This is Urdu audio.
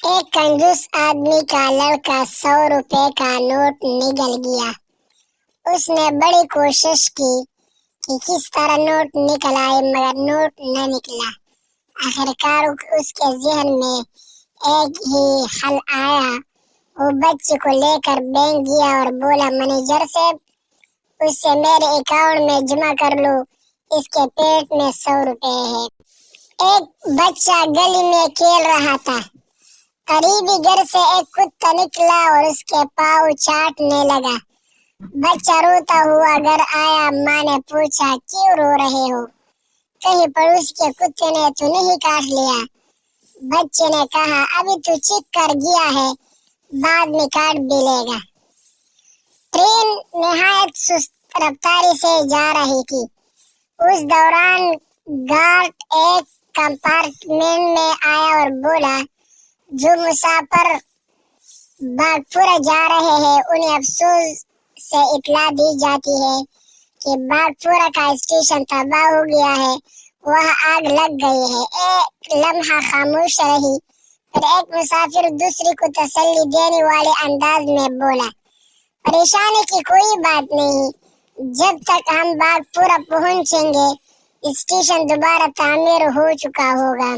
ایک کنجوس آدمی کا لڑکا 100 روپے کا نوٹ نگل گیا۔ اس نے بڑی کوشش کی کہ کس طرح نوٹ نکل آئے، مگر نوٹ نہ نکلا۔ آخرکار اس کے ذہن میں ایک ہی حل آیا۔ وہ بچے کو لے کر بینک گیا اور بولا، مینیجر صاحب، اسے میرے اکاؤنٹ میں جمع کر لو، اس کے پیٹ میں 100 روپے ہے۔ ایک بچہ گلی میں کھیل رہا تھا۔ قریبی گھر سے ایک کتا نکلا اور اس کے پاؤں چاٹنے لگا۔ بچہ روتا ہوا گھر آیا۔ ماں نے پوچھا، کیوں رو رہے ہو؟ کہیں پڑوس کے کتے نے تو نہیں کاٹ لیا؟ بچے نے کہا، ابھی تو چیخ کر گیا ہے، بعد میں کاٹ بھی لے گا۔ ٹرین نہایت سست رفتاری سے جا رہی تھی۔ اس دوران گارڈ ایک کمپارٹمنٹ میں آیا اور بولا، جو مسافر باگپورہ جا رہے ہیں انہیں افسوس سے اطلاع دی جاتی ہے کہ باگپورہ کا اسٹیشن تباہ ہو گیا ہے، وہاں آگ لگ گئی ہے۔ ایک لمحہ خاموش رہی، پھر ایک مسافر دوسرے کو تسلی دینے والے انداز میں بولا، پریشانی کی کوئی بات نہیں، جب تک ہم باگپورہ پہنچیں گے اسٹیشن دوبارہ تعمیر ہو چکا ہوگا۔